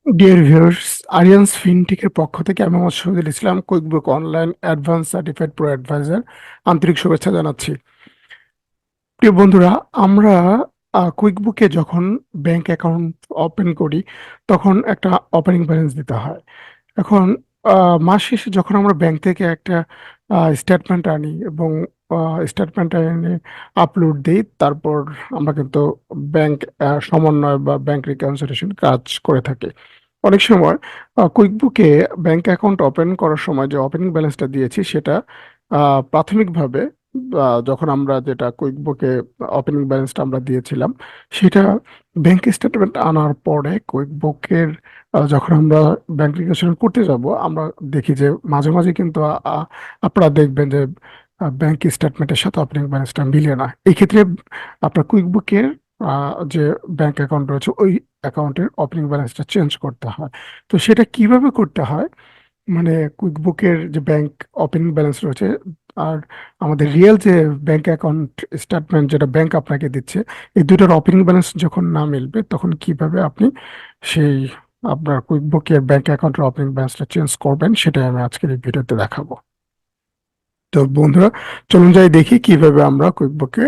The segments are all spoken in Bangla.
ডিয়ার ভিউয়ার্স, আরিয়ান্স ফিনটেকের পক্ষ থেকে আমি Mohammad Shahidul Islam, QuickBooks online advance certified pro advisor, আন্তরিক শুভেচ্ছা জানাচ্ছি। প্রিয় বন্ধুরা, আমরা কুইকবুকে যখন ব্যাংক অ্যাকাউন্ট ওপেন করি তখন একটা ওপেনিং ব্যালেন্স দিতে হয়। এখন মাস শেষে যখন আমরা ব্যাংক থেকে একটা স্টেটমেন্ট আনি এবং স্টেটমেন্ট এনে আপলোড দিই, তারপর আমরা কিন্তু ব্যাংক সমন্বয় বা ব্যাংক রিকনসিলিয়েশন কাজ করে থাকি। অনেক সময় কুইকবুকে ব্যাংক অ্যাকাউন্ট ওপেন করার সময় যে ওপেনিং ব্যালেন্সটা দিয়েছি সেটা প্রাথমিকভাবে যখন আমরা যেটা কুইকবুকে ওপেনিং ব্যালেন্সটা আমরা দিয়েছিলাম সেটা ব্যাংক স্টেটমেন্ট আনার পরে কুইকবুকের যখন আমরা ব্যাংক রিকনসিলিয়েশন করতে যাব, আমরা দেখি যে মাঝে মাঝে কিন্তু আপনারা দেখবেন যে ব্যাংক স্টেটমেন্টের সাথে ওপেনিং ব্যালেন্সটা মিলে না। এই ক্ষেত্রে আপনার কুইকবুকের যে ব্যাংক অ্যাকাউন্ট রয়েছে ওই অ্যাকাউন্টের ওপেনিং ব্যালেন্সটা চেঞ্জ করতে হয়। তো সেটা কিভাবে করতে হয়, মানে কুইকবুকের যে ব্যাংক ওপেনিং ব্যালেন্স রয়েছে আর আমাদের রিয়েল যে ব্যাংক অ্যাকাউন্ট স্টেটমেন্ট যেটা ব্যাংক আপনাকে দিচ্ছে, এই দুটোর ওপেনিং ব্যালেন্স যখন না মিলবে তখন কিভাবে আপনি সেই আপনার কুইকবুকের ব্যাংক অ্যাকাউন্টের ওপেনিং ব্যালেন্সটা চেঞ্জ করবেন, সেটাই আমি আজকের এই ভিডিওতে দেখাবো। তো বন্ধুরা, চলুন যাই দেখি কিভাবে আমরা কুইকবুকে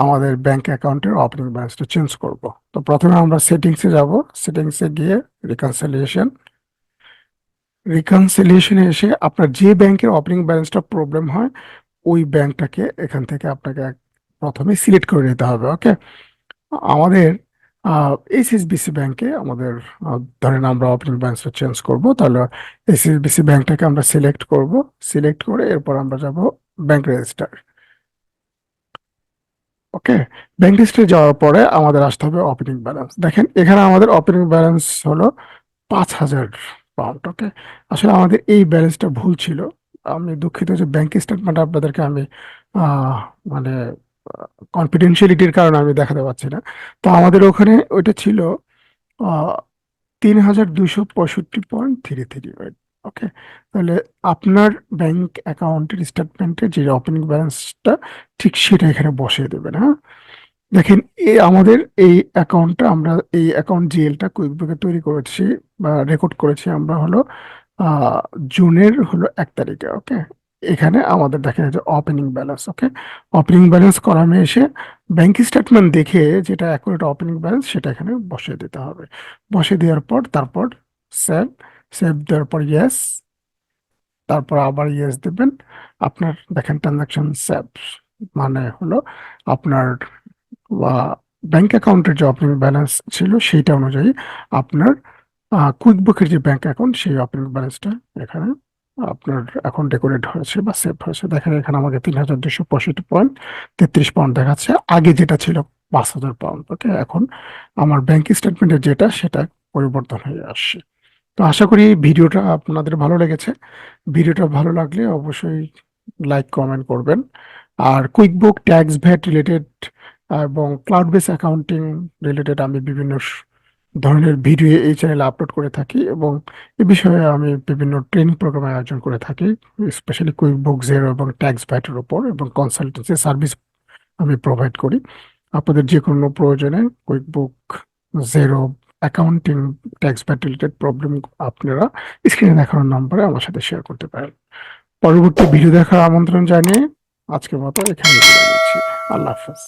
আমাদের ব্যাংক অ্যাকাউন্টের ওপেনিং ব্যালেন্সটা চেঞ্জ করব। তো প্রথমে আমরা সেটিংসে যাব, সেটিংসে গিয়ে রিকনসিলিয়েশন, রিকনসিলিয়েশনে এসে আপনার যে ব্যাংকের ওপেনিং ব্যালেন্সটা প্রবলেম হয় ওই ব্যাংকটাকে এখান থেকে আপনাকে প্রথমে সিলেক্ট করে নিতে হবে। ওকে, আমাদের এইচএসবিসি ব্যাংকে আমাদের ধরেন আমরা ওপেনিং ব্যালেন্সটা চেঞ্জ করব, তাহলে এইচএসবিসি ব্যাংকটাকে আমরা সিলেক্ট করব। সিলেক্ট করে এরপর আমরা যাব ব্যাংক রেজিস্টার। ওকে, ব্যাংক রেজিস্টারে যাওয়ার পরে আমাদের আসতে হবে ওপেনিং ব্যালেন্স। দেখেন এখানে আমাদের ওপেনিং ব্যালেন্স হলো 5,000 পাউন্ড। ওকে, আসলে আমাদের এই ব্যালেন্সটা ভুল ছিল। আমি দুঃখিত যে ব্যাংক স্টেটমেন্ট আপনাদেরকে আমি আহ, মানে কনফিডেন্সিয়ালিটির কারণে আমি দেখাতে পারছি না। তো আমাদের ওখানে ওইটা ছিল 3,265.33। ওকে, তাহলে আপনার ব্যাংক অ্যাকাউন্টের স্টেটমেন্টে যে ওপেনিং ব্যালেন্সটা ঠিক সেটা এখানে বসিয়ে দেবেন। হ্যাঁ, দেখেন আমাদের এই অ্যাকাউন্টটা, আমরা এই অ্যাকাউন্ট জিএলটা কুইকবুকে তৈরি করেছি বা রেকর্ড করেছি আমরা হলো আহ, জুনের হলো 1 তারিখে। ওকে, এখানে আমাদের দেখা যাচ্ছে ওপেনিং ব্যালেন্স। ওকে, ওপেনিং ব্যালেন্স কলামে এসে ব্যাংক স্টেটমেন্ট দেখে যেটা অ্যাকুরেট ওপেনিং ব্যালেন্স সেটা এখানে বসিয়ে দিতে হবে। বসিয়ে দেওয়ার পর তারপর সেভ, সেভ দেওয়ার পর ইয়েস, তারপর আবার ইয়েস দেবেন। আপনার দেখেন ট্রানজাকশন সেভ, মানে হলো আপনার ব্যাংক অ্যাকাউন্টের যে ওপেনিং ব্যালেন্স ছিল সেইটা অনুযায়ী আপনার কুইকবুকের যে ব্যাংক অ্যাকাউন্ট সেই ওপেনিং ব্যালেন্সটা এখানে আপনার এখন ডেকোরেট হয়েছে বা সেভ হয়েছে। দেখেন এখানে আমাকে 3,265.33 পাউন্ড দেখাচ্ছে, আগে যেটা ছিল 5,000 পাউন্ড। ওকে, এখন আমার ব্যাংক স্টেটমেন্টের যেটা সেটা পরিবর্তন হয়ে আসছে। তো আশা করি এই ভিডিওটা আপনাদের ভালো লেগেছে। ভিডিওটা ভালো লাগলে অবশ্যই লাইক কমেন্ট করবেন। আর কুইকবুক ট্যাক্স ভ্যাট রিলেটেড এবং ক্লাউড বেস অ্যাকাউন্টিং রিলেটেড আমি বিভিন্ন ধরনের ভিডিও এই চ্যানেলে আপলোড করে থাকি এবং এ বিষয়ে আমি বিভিন্ন ট্রেনিং প্রোগ্রাম আয়োজন করে থাকি, স্পেশালি কুইকবুক জেরো এবং ট্যাক্স ভ্যাটের উপর, এবং কনসালটেন্সি সার্ভিস আমি প্রোভাইড করি। আপনাদের যে কোনো প্রয়োজনে QuickBook zero accounting tax VAT related problem আপনারা স্ক্রিনে দেখানোর নম্বরে আমার সাথে শেয়ার করতে পারেন। পরবর্তী ভিডিও দেখার আমন্ত্রণ জানিয়ে আজকের মতো এখানে বিদায় নিচ্ছি। আল্লাহ হাফেজ।